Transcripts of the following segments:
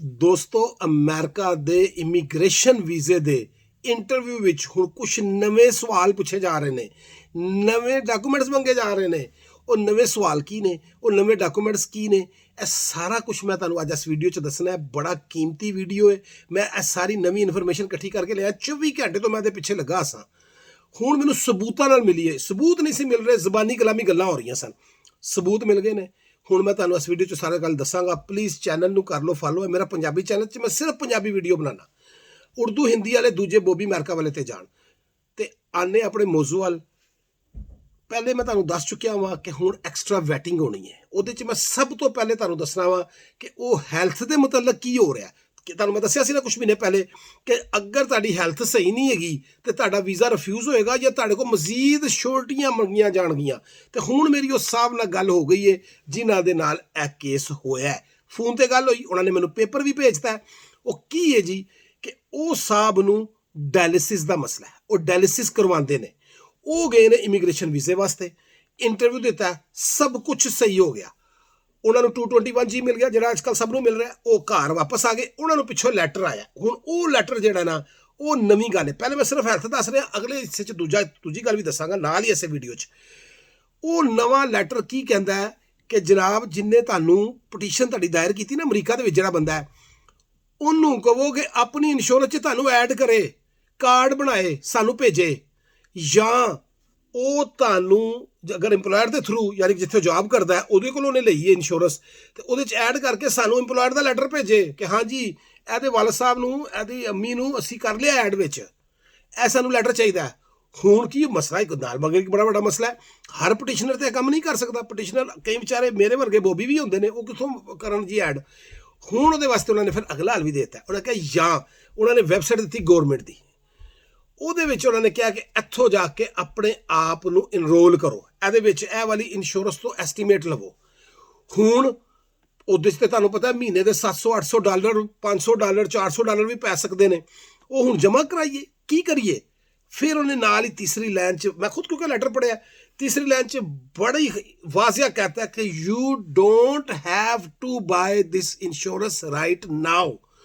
ਦੋਸਤੋ ਅਮਰੀਕਾ ਦੇ ਇਮੀਗ੍ਰੇਸ਼ਨ ਵੀਜ਼ੇ ਦੇ ਇੰਟਰਵਿਊ ਵਿੱਚ ਹੁਣ ਕੁਝ ਨਵੇਂ ਸਵਾਲ ਪੁੱਛੇ ਜਾ ਰਹੇ ਨੇ, ਨਵੇਂ ਡਾਕੂਮੈਂਟਸ ਮੰਗੇ ਜਾ ਰਹੇ ਨੇ। ਉਹ ਨਵੇਂ ਸਵਾਲ ਕੀ ਨੇ, ਉਹ ਨਵੇਂ ਡਾਕੂਮੈਂਟਸ ਕੀ ਨੇ, ਇਹ ਸਾਰਾ ਕੁਝ ਮੈਂ ਤੁਹਾਨੂੰ ਅੱਜ ਇਸ ਵੀਡੀਓ 'ਚ ਦੱਸਣਾ ਹੈ। ਬੜਾ ਕੀਮਤੀ ਵੀਡੀਓ ਹੈ। ਮੈਂ ਇਹ ਸਾਰੀ ਨਵੀਂ ਇਨਫੋਰਮੇਸ਼ਨ ਇਕੱਠੀ ਕਰਕੇ ਲਿਆ। 24 ਘੰਟੇ ਤੋਂ ਮੈਂ ਇਹਦੇ ਪਿੱਛੇ ਲੱਗਾ ਸਾਂ। ਹੁਣ ਮੈਨੂੰ ਸਬੂਤਾਂ ਨਾਲ ਮਿਲੀ ਹੈ। ਸਬੂਤ ਨਹੀਂ ਸੀ ਮਿਲ ਰਹੇ, ਜ਼ਬਾਨੀ ਕਲਾਮੀ ਗੱਲਾਂ ਹੋ ਰਹੀਆਂ ਸਨ। ਸਬੂਤ ਮਿਲ ਗਏ ਨੇ। ਹੁਣ ਮੈਂ ਤੁਹਾਨੂੰ ਇਸ ਵੀਡੀਓ 'ਚ ਸਾਰਾ ਗੱਲ ਦੱਸਾਂਗਾ। ਪਲੀਜ਼ ਚੈਨਲ ਨੂੰ ਕਰ ਲਓ ਫਾਲੋ। ਮੇਰਾ ਪੰਜਾਬੀ ਚੈਨਲ 'ਚ ਮੈਂ ਸਿਰਫ ਪੰਜਾਬੀ ਵੀਡੀਓ ਬਣਾਉਣਾ। ਉਰਦੂ ਹਿੰਦੀ ਵਾਲੇ ਦੂਜੇ ਬੋਬੀ ਅਮਰੀਕਾ ਵਾਲੇ ਤੇ ਜਾਣ ਤੇ ਆਨੇ ਆਪਣੇ ਮੌਜੂ ਵੱਲ। ਪਹਿਲੇ ਮੈਂ ਤੁਹਾਨੂੰ ਦੱਸ ਚੁੱਕਿਆ ਵਾਂ ਕਿ ਹੁਣ ਐਕਸਟਰਾ ਵੈਟਿੰਗ ਹੋਣੀ ਹੈ। ਉਹਦੇ 'ਚ ਮੈਂ ਸਭ ਤੋਂ ਪਹਿਲੇ ਤੁਹਾਨੂੰ ਦੱਸਣਾ ਵਾ ਕਿ ਉਹ ਹੈਲਥ ਦੇ ਮੁਤਲਕ ਕੀ ਹੋ ਰਿਹਾ। ਕਿ ਤੁਹਾਨੂੰ ਮੈਂ ਦੱਸਿਆ ਸੀ ਨਾ ਕੁਝ ਮਹੀਨੇ ਪਹਿਲੇ ਕਿ ਅਗਰ ਤੁਹਾਡੀ ਹੈਲਥ ਸਹੀ ਨਹੀਂ ਹੈਗੀ ਤੇ ਤੁਹਾਡਾ ਵੀਜ਼ਾ ਰਿਫਿਊਜ਼ ਹੋਏਗਾ ਜਾਂ ਤੁਹਾਡੇ ਕੋਲ ਮਜ਼ੀਦ ਸ਼ੋਰਟੀਆਂ ਮੰਗੀਆਂ ਜਾਣਗੀਆਂ। ਤੇ ਹੁਣ ਮੇਰੀ ਉਸ ਸਾਹਿਬ ਨਾਲ ਗੱਲ ਹੋ ਗਈ ਹੈ ਜਿਨ੍ਹਾਂ ਦੇ ਨਾਲ ਇਹ ਕੇਸ ਹੋਇਆ। ਫੋਨ ਤੇ ਗੱਲ ਹੋਈ, ਉਹਨਾਂ ਨੇ ਮੈਨੂੰ ਪੇਪਰ ਵੀ ਭੇਜਤਾ। ਉਹ ਕੀ ਹੈ ਜੀ ਕਿ ਉਹ ਸਾਹਿਬ ਨੂੰ ਡਾਇਲਿਸਿਸ ਦਾ ਮਸਲਾ ਹੈ। ਉਹ ਡਾਇਲਿਸਿਸ ਕਰਵਾਉਂਦੇ ਨੇ। ਉਹ ਗਏ ਨੇ ਇਮੀਗ੍ਰੇਸ਼ਨ ਵੀਜ਼ੇ ਵਾਸਤੇ, ਇੰਟਰਵਿਊ ਦਿੱਤਾ, ਸਭ ਕੁਝ ਸਹੀ ਹੋ ਗਿਆ। ਉਹਨਾਂ ਨੂੰ 221G ਮਿਲ ਗਿਆ ਜਿਹੜਾ ਅੱਜ ਕੱਲ੍ਹ ਸਭ ਨੂੰ ਮਿਲ ਰਿਹਾ। ਉਹ ਘਰ ਵਾਪਸ ਆ ਗਏ। ਉਹਨਾਂ ਨੂੰ ਪਿੱਛੋਂ ਲੈਟਰ ਆਇਆ। ਹੁਣ ਉਹ ਲੈਟਰ ਜਿਹੜਾ ਨਾ ਉਹ ਨਵੀਂ ਗੱਲ ਹੈ। ਪਹਿਲੇ ਮੈਂ ਸਿਰਫ ਹੈਲਥ ਦੱਸ ਰਿਹਾ, ਅਗਲੇ ਹਿੱਸੇ 'ਚ ਦੂਜੀ ਗੱਲ ਵੀ ਦੱਸਾਂਗਾ ਨਾਲ ਹੀ ਇਸੇ ਵੀਡੀਓ 'ਚ। ਉਹ ਨਵਾਂ ਲੈਟਰ ਕੀ ਕਹਿੰਦਾ ਹੈ ਕਿ ਜਨਾਬ ਜਿੰਨੇ ਤੁਹਾਨੂੰ ਪਟੀਸ਼ਨ ਤੁਹਾਡੀ ਦਾਇਰ ਕੀਤੀ ਨਾ ਅਮਰੀਕਾ ਦੇ ਵਿੱਚ ਜਿਹੜਾ ਬੰਦਾ ਹੈ ਉਹਨੂੰ ਕਹੋ ਕਿ ਆਪਣੀ ਇੰਸ਼ੋਰੈਂਸ 'ਚ ਤੁਹਾਨੂੰ ਐਡ ਕਰੇ, ਕਾਰਡ ਬਣਾਏ, ਸਾਨੂੰ ਭੇਜੇ। ਜਾਂ ਉਹ ਤੁਹਾਨੂੰ ਅਗਰ ਇੰਪਲੋਇਰ ਦੇ ਥਰੂ ਯਾਨੀ ਜਿੱਥੇ ਜੌਬ ਕਰਦਾ ਹੈ ਉਹਦੇ ਕੋਲ ਉਹਨੇ ਲਈ ਹੈ ਇੰਸ਼ੋਰੈਂਸ ਤੇ ਉਹਦੇ 'ਚ ਐਡ ਕਰਕੇ ਸਾਨੂੰ ਇੰਪਲੋਇਰ ਦਾ ਲੈਟਰ ਭੇਜੇ ਕਿ ਹਾਂਜੀ ਇਹਦੇ ਵਾਲਦ ਸਾਹਿਬ ਨੂੰ, ਇਹਦੀ ਅੰਮੀ ਨੂੰ ਅਸੀਂ ਕਰ ਲਿਆ ਐਡ ਵਿੱਚ, ਇਹ ਸਾਨੂੰ ਲੈਟਰ ਚਾਹੀਦਾ। ਹੁਣ ਕੀ ਮਸਲਾ ਇੱਕ ਨਾਲ ਮਗਰ ਇੱਕ ਬੜਾ ਵੱਡਾ ਮਸਲਾ ਹੈ। ਹਰ ਪਟੀਸ਼ਨਰ ਤੇ ਇਹ ਕੰਮ ਨਹੀਂ ਕਰ ਸਕਦਾ। ਪਟੀਸ਼ਨਰ ਕਈ ਵਿਚਾਰੇ ਮੇਰੇ ਵਰਗੇ ਬੋਬੀ ਵੀ ਹੁੰਦੇ ਨੇ, ਉਹ ਕਿੱਥੋਂ ਕਰਨ ਜੀ ਐਡ। ਹੁਣ ਉਹਦੇ ਵਾਸਤੇ ਉਹਨਾਂ ਨੇ ਫਿਰ ਅਗਲਾ ਹੱਲ ਵੀ ਦੇ ਦਿੱਤਾ। ਉਹਨਾਂ ਕਿਹਾ ਜਾਂ ਉਹਨਾਂ ਨੇ ਵੈਬਸਾਈਟ ਦਿੱਤੀ ਗੌਰਮੈਂਟ ਦੀ। ਉਹਦੇ ਵਿੱਚ ਉਹਨਾਂ ਨੇ ਕਿਹਾ ਕਿ ਇੱਥੋਂ ਜਾ ਕੇ ਆਪਣੇ ਆਪ ਨੂੰ ਇਨਰੋਲ ਕਰੋ, ਇਹਦੇ ਵਿੱਚ ਇਹ ਵਾਲੀ ਇੰਸ਼ੋਰੈਂਸ ਤੋਂ ਐਸਟੀਮੇਟ ਲਵੋ। ਹੁਣ ਉਹਦੇ 'ਚ ਤੇ ਤੁਹਾਨੂੰ ਪਤਾ ਮਹੀਨੇ ਦੇ $700, $800, $500, $400 ਵੀ ਪੈ ਸਕਦੇ ਨੇ। ਉਹ ਹੁਣ ਜਮ੍ਹਾਂ ਕਰਾਈਏ, ਕੀ ਕਰੀਏ? ਫਿਰ ਉਹਨੇ ਨਾਲ ਹੀ ਤੀਸਰੀ ਲਾਈਨ 'ਚ, ਮੈਂ ਖੁਦ ਕਿਉਂਕਿ ਲੈਟਰ ਪੜ੍ਹਿਆ, ਤੀਸਰੀ ਲਾਈਨ 'ਚ ਬੜੀ ਵਾਜ਼ਿਆ कहता कि you don't have to buy this insurance right now.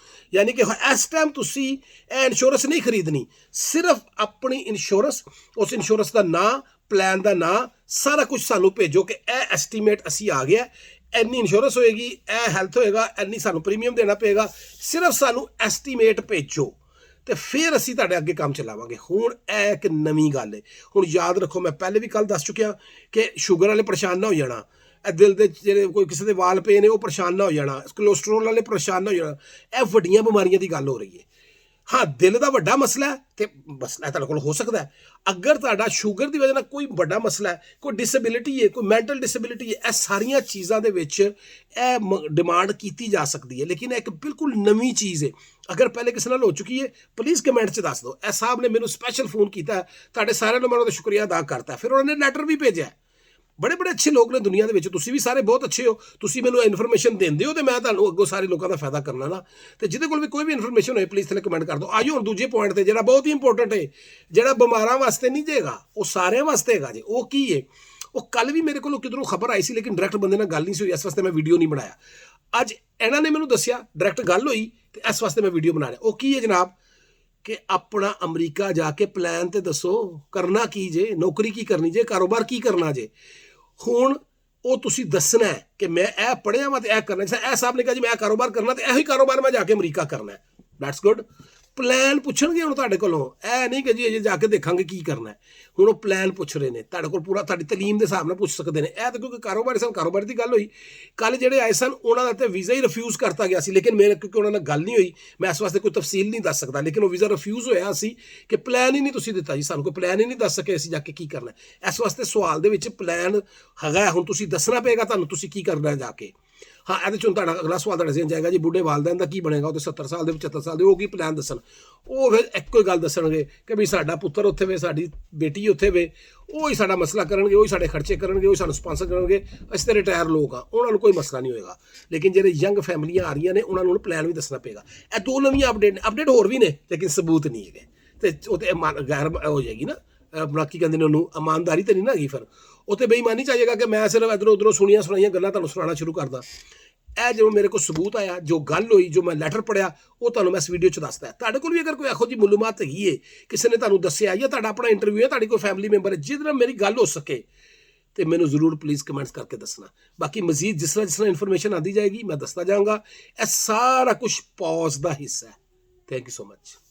यानी कि इस टाइम तुसी ਇਹ ਇੰਸ਼ੋਰੈਂਸ ਨਹੀਂ ਖਰੀਦਣੀ। ਸਿਰਫ ਆਪਣੀ ਇੰਸ਼ੋਰੈਂਸ, ਉਸ ਇੰਸ਼ੋਰੈਂਸ ਦਾ ਨਾਂ, ਪਲਾਨ ਦਾ ਨਾਂ, ਸਾਰਾ ਕੁਝ ਸਾਨੂੰ ਭੇਜੋ ਕਿ ਇਹ ਐਸਟੀਮੇਟ ਅਸੀਂ ਆ ਗਿਆ, ਇੰਨੀ ਇੰਸ਼ੋਰੈਂਸ ਹੋਏਗੀ, ਇਹ ਹੈਲਥ ਹੋਏਗਾ, ਇੰਨੀ ਸਾਨੂੰ ਪ੍ਰੀਮੀਅਮ ਦੇਣਾ ਪਏਗਾ। ਸਿਰਫ ਸਾਨੂੰ ਐਸਟੀਮੇਟ ਭੇਜੋ ਤੇ ਫਿਰ ਅਸੀਂ ਤੁਹਾਡੇ ਅੱਗੇ ਕੰਮ ਚਲਾਵਾਂਗੇ। ਹੁਣ ਇਹ ਇੱਕ ਨਵੀਂ ਗੱਲ ਹੈ। ਹੁਣ ਯਾਦ ਰੱਖੋ, ਮੈਂ ਪਹਿਲੇ ਵੀ ਕੱਲ ਦੱਸ ਚੁੱਕਿਆ ਕਿ ਸ਼ੂਗਰ ਵਾਲੇ ਪਰੇਸ਼ਾਨ ਨਾ ਹੋ ਜਾਣਾ, ਇਹ ਦਿਲ ਦੇ ਜਿਹੜੇ ਕੋਈ ਕਿਸੇ ਦੇ ਵਾਲ ਪਏ ਨੇ ਉਹ ਪਰੇਸ਼ਾਨ ਨਾ ਹੋ ਜਾਣਾ, ਕੋਲੇਸਟ੍ਰੋਲ ਵਾਲੇ ਪਰੇਸ਼ਾਨ ਨਾ ਹੋ ਜਾਣਾ। ਇਹ ਵੱਡੀਆਂ ਬਿਮਾਰੀਆਂ ਦੀ ਗੱਲ ਹੋ ਰਹੀ ਹੈ। ਹਾਂ, ਦਿਲ ਦਾ ਵੱਡਾ ਮਸਲਾ ਹੈ ਤੇ ਮਸਲਾ ਤੁਹਾਡੇ ਕੋਲ ਹੋ ਸਕਦਾ ਹੈ। ਅਗਰ ਤੁਹਾਡਾ ਸ਼ੂਗਰ ਦੀ ਵਜ੍ਹਾ ਨਾਲ ਕੋਈ ਵੱਡਾ ਮਸਲਾ ਹੈ, ਕੋਈ ਡਿਸੇਬਿਲਿਟੀ ਹੈ, ਕੋਈ ਮੈਂਟਲ ਡਿਸੇਬਿਲਿਟੀ ਹੈ, ਇਹ ਸਾਰੀਆਂ ਚੀਜ਼ਾਂ ਦੇ ਵਿੱਚ ਇਹ ਡਿਮਾਂਡ ਕੀਤੀ ਜਾ ਸਕਦੀ ਹੈ। ਲੇਕਿਨ ਇੱਕ ਬਿਲਕੁਲ ਨਵੀਂ ਚੀਜ਼ ਹੈ। ਅਗਰ ਪਹਿਲੇ ਕਿਸੇ ਨਾਲ ਹੋ ਚੁੱਕੀ ਹੈ ਪਲੀਜ਼ ਕਮੈਂਟ 'ਚ ਦੱਸ ਦਿਓ। ਇਹ ਸਾਹਿਬ ਨੇ ਮੈਨੂੰ ਸਪੈਸ਼ਲ ਫੋਨ ਕੀਤਾ, ਤੁਹਾਡੇ ਸਾਰਿਆਂ ਨੂੰ ਮੈਂ ਉਹਦਾ ਸ਼ੁਕਰੀਆ ਅਦਾ ਕਰਤਾ। ਫਿਰ ਉਹਨਾਂ ਨੇ ਲੈਟਰ ਵੀ ਭੇਜਿਆ। ਬੜੇ ਬੜੇ ਅੱਛੇ ਲੋਕ ਨੇ ਦੁਨੀਆ ਦੇ ਵਿੱਚ। ਤੁਸੀਂ ਵੀ ਸਾਰੇ ਬਹੁਤ ਅੱਛੇ ਹੋ। ਤੁਸੀਂ ਮੈਨੂੰ ਇਨਫੋਰਮੇਸ਼ਨ ਦਿੰਦੇ ਹੋ ਤੇ ਮੈਂ ਤੁਹਾਨੂੰ ਅੱਗੋਂ ਸਾਰੇ ਲੋਕਾਂ ਦਾ ਫਾਇਦਾ ਕਰਨਾ ਨਾ। ਤੇ ਜਿਹਦੇ ਕੋਲ ਵੀ ਕੋਈ ਵੀ ਇਨਫੋਰਮੇਸ਼ਨ ਹੋਏ ਪਲੀਜ਼ ਥੱਲੇ ਕਮੈਂਟ ਕਰ ਦਿਓ। ਆਇਓ ਹੁਣ ਦੂਜੇ ਪੁਆਇੰਟ ਤੇ ਜਿਹੜਾ ਬਹੁਤ ਹੀ ਇੰਪੋਰਟੈਂਟ ਹੈ, ਜਿਹੜਾ ਬਿਮਾਰਾਂ ਵਾਸਤੇ ਨਹੀਂ ਜੇਗਾ, ਉਹ ਸਾਰਿਆਂ ਵਾਸਤੇ ਹੈਗਾ ਜੀ। ਉਹ ਕੀ ਹੈ? ਉਹ ਕੱਲ ਵੀ ਮੇਰੇ ਕੋਲ ਕਿਧਰੋਂ ਖਬਰ ਆਈ ਸੀ ਲੇਕਿਨ ਡਾਇਰੈਕਟ ਬੰਦੇ ਨਾਲ ਗੱਲ ਨਹੀਂ ਸੀ ਹੋਈ, ਇਸ ਵਾਸਤੇ ਮੈਂ ਵੀਡੀਓ ਨਹੀਂ ਬਣਾਇਆ। ਅੱਜ ਇਹਨਾਂ ਨੇ ਮੈਨੂੰ ਦੱਸਿਆ, ਡਾਇਰੈਕਟ ਗੱਲ ਹੋਈ ਤੇ ਇਸ ਵਾਸਤੇ ਮੈਂ ਵੀਡੀਓ ਬਣਾ ਰਿਹਾ। ਉਹ ਕੀ ਹੈ ਜਨਾਬ ਕਿ ਆਪਣਾ ਅਮਰੀਕਾ ਜਾ ਕੇ ਪਲਾਨ ਤੇ ਦੱਸੋ ਕਰਨਾ ਕੀ ਜੇ, ਨੌਕਰੀ ਕੀ ਕਰਨੀ ਜੇ, ਕਾਰੋਬਾਰ ਕੀ ਕਰਨਾ ਜੇ। ਹੁਣ ਉਹ ਤੁਸੀਂ ਦੱਸਣਾ ਹੈ ਕਿ ਮੈਂ ਇਹ ਪੜ੍ਹਿਆ ਵਾ ਤੇ ਇਹ ਕਰਨਾ। ਜਿਵੇਂ ਇਹ ਸਾਹਿਬ ਨੇ ਕਿਹਾ ਜੀ ਮੈਂ ਇਹ ਕਾਰੋਬਾਰ ਕਰਨਾ ਤੇ ਇਹੋ ਹੀ ਕਾਰੋਬਾਰ ਮੈਂ ਜਾ ਕੇ ਅਮਰੀਕਾ ਕਰਨਾ। That's good. ਪਲਾਨ ਪੁੱਛਣਗੇ ਹੁਣ ਤੁਹਾਡੇ ਕੋਲੋਂ, ਇਹ ਨਹੀਂ ਕਿ ਜੀ ਅਜੇ ਜਾ ਕੇ ਦੇਖਾਂਗੇ ਕੀ ਕਰਨਾ। ਹੁਣ ਉਹ ਪਲਾਨ ਪੁੱਛ ਰਹੇ ਨੇ ਤੁਹਾਡੇ ਕੋਲ, ਪੂਰਾ ਤੁਹਾਡੀ ਤਾਲੀਮ ਦੇ ਹਿਸਾਬ ਨਾਲ ਪੁੱਛ ਸਕਦੇ ਨੇ। ਇਹ ਤਾਂ ਕਿਉਂਕਿ ਕਾਰੋਬਾਰੀ ਸਨ, ਕਾਰੋਬਾਰ ਦੀ ਗੱਲ ਹੋਈ। ਕੱਲ ਜਿਹੜੇ ਆਏ ਸਨ ਉਹਨਾਂ ਦਾ ਤਾਂ ਵੀਜ਼ਾ ਹੀ ਰਿਫਿਊਜ਼ ਕਰਤਾ ਗਿਆ ਸੀ। ਲੇਕਿਨ ਮੇਰੇ ਕਿਉਂਕਿ ਉਹਨਾਂ ਨਾਲ ਗੱਲ ਨਹੀਂ ਹੋਈ, ਮੈਂ ਇਸ ਵਾਸਤੇ ਕੋਈ ਤਫਸੀਲ ਨਹੀਂ ਦੱਸ ਸਕਦਾ। ਲੇਕਿਨ ਉਹ ਵੀਜ਼ਾ ਰਿਫਿਊਜ਼ ਹੋਇਆ ਸੀ ਕਿ ਪਲਾਨ ਹੀ ਨਹੀਂ ਤੁਸੀਂ ਦਿੱਤਾ ਜੀ ਸਾਨੂੰ, ਕੋਈ ਪਲਾਨ ਹੀ ਨਹੀਂ ਦੱਸ ਸਕੇ ਅਸੀਂ ਜਾ ਕੇ ਕੀ ਕਰਨਾ। ਇਸ ਵਾਸਤੇ ਸਵਾਲ ਦੇ ਵਿੱਚ ਪਲਾਨ ਹੈਗਾ। ਹੁਣ ਤੁਸੀਂ ਦੱਸਣਾ ਪਏਗਾ ਤੁਹਾਨੂੰ ਤੁਸੀਂ ਕੀ ਕਰਨਾ ਜਾ ਕੇ। ਹਾਂ, ਇਹਦੇ 'ਚੋਂ ਤੁਹਾਡਾ ਅਗਲਾ ਸਵਾਲ ਤੁਹਾਡੇ ਜ਼ਿਹਨ 'ਚ ਜਾਏਗਾ ਜੀ ਬੁੱਢੇ ਵਾਲਦੈਨ ਦਾ ਕੀ ਬਣੇਗਾ, ਉਹ ਤਾਂ 70 ਸਾਲ ਦੇ 75 ਸਾਲ ਦੇ, ਉਹ ਕੀ ਪਲਾਨ ਦੱਸਣ। ਉਹ ਫਿਰ ਇੱਕੋ ਹੀ ਗੱਲ ਦੱਸਣਗੇ ਕਿ ਵੀ ਸਾਡਾ ਪੁੱਤਰ ਉੱਥੇ ਵੇ, ਸਾਡੀ ਬੇਟੀ ਉੱਥੇ ਵੇ, ਉਹ ਹੀ ਸਾਡਾ ਮਸਲਾ ਕਰਨਗੇ, ਉਹ ਹੀ ਸਾਡੇ ਖਰਚੇ ਕਰਨਗੇ, ਉਹ ਹੀ ਸਾਨੂੰ ਸਪਾਂਸਰ ਕਰਨਗੇ। ਅਸੀਂ ਤਾਂ ਰਿਟਾਇਰ ਲੋਕ ਆ, ਉਹਨਾਂ ਨੂੰ ਕੋਈ ਮਸਲਾ ਨਹੀਂ ਹੋਏਗਾ। ਲੇਕਿਨ ਜਿਹੜੇ ਯੰਗ ਫੈਮਲੀਆਂ ਆ ਰਹੀਆਂ ਨੇ ਉਹਨਾਂ ਨੂੰ ਪਲਾਨ ਵੀ ਦੱਸਣਾ ਪਏਗਾ। ਇਹ ਦੋ ਨਵੀਆਂ ਅਪਡੇਟ ਹੋਰ ਵੀ ਨੇ ਲੇਕਿਨ ਸਬੂਤ ਨਹੀਂ ਹੈਗੇ ਤੇ ਉਹ ਤੇ ਗੈਰ ਹੋ ਜਾਏਗੀ ਨਾ, ਆਪਣਾ ਕੀ ਕਹਿੰਦੇ ਨੇ ਉਹਨੂੰ, ਇਮਾਨਦਾਰੀ ਤਾਂ ਨਹੀਂ ਨਾ ਹੈਗੀ। ਫਿਰ ਉਹ ਤੇ ਬੇਈਮਾਨੀ ਚਾਹੀਏਗਾ ਕਿ ਮੈਂ ਸਿਰਫ ਇੱਧਰੋਂ ਉੱਧਰੋਂ ਸੁਣੀਆਂ ਸੁਣਾਈਆਂ ਗੱਲਾਂ ਤੁਹਾਨੂੰ ਸੁਣਾਉਣਾ ਸ਼ੁਰੂ ਕਰਦਾ। ਇਹ ਜੋ ਮੇਰੇ ਕੋਲ ਸਬੂਤ ਆਇਆ, ਜੋ ਗੱਲ ਹੋਈ, ਜੋ ਮੈਂ ਲੈਟਰ ਪੜਿਆ, ਉਹ ਤੁਹਾਨੂੰ ਮੈਂ ਇਸ ਵੀਡੀਓ 'ਚ ਦੱਸਦਾ। ਤੁਹਾਡੇ ਕੋਲ ਵੀ ਅਗਰ ਕੋਈ ਇਹੋ ਜਿਹੀ ਮਾਲੂਮਾਤ ਹੈਗੀ ਹੈ, ਕਿਸੇ ਨੇ ਤੁਹਾਨੂੰ ਦੱਸਿਆ, ਜਾਂ ਤੁਹਾਡਾ ਆਪਣਾ ਇੰਟਰਵਿਊ ਹੈ, ਤੁਹਾਡੀ ਕੋਈ ਫੈਮਿਲੀ ਮੈਂਬਰ ਹੈ ਜਿਹਦੇ ਨਾਲ ਮੇਰੀ ਗੱਲ ਹੋ ਸਕੇ, ਤੇ ਮੈਨੂੰ ਜ਼ਰੂਰ ਪਲੀਜ਼ ਕਮੈਂਟਸ ਕਰਕੇ ਦੱਸਣਾ। ਬਾਕੀ ਮਜ਼ੀਦ ਜਿਸ ਤਰ੍ਹਾਂ ਇਨਫੋਰਮੇਸ਼ਨ ਆਉਂਦੀ ਜਾਏਗੀ ਮੈਂ ਦੱਸਦਾ ਜਾਊਂਗਾ। ਇਹ ਸਾਰਾ ਕੁਝ ਪੌਜ਼ ਦਾ ਹਿੱਸਾ ਹੈ। Thank you so much.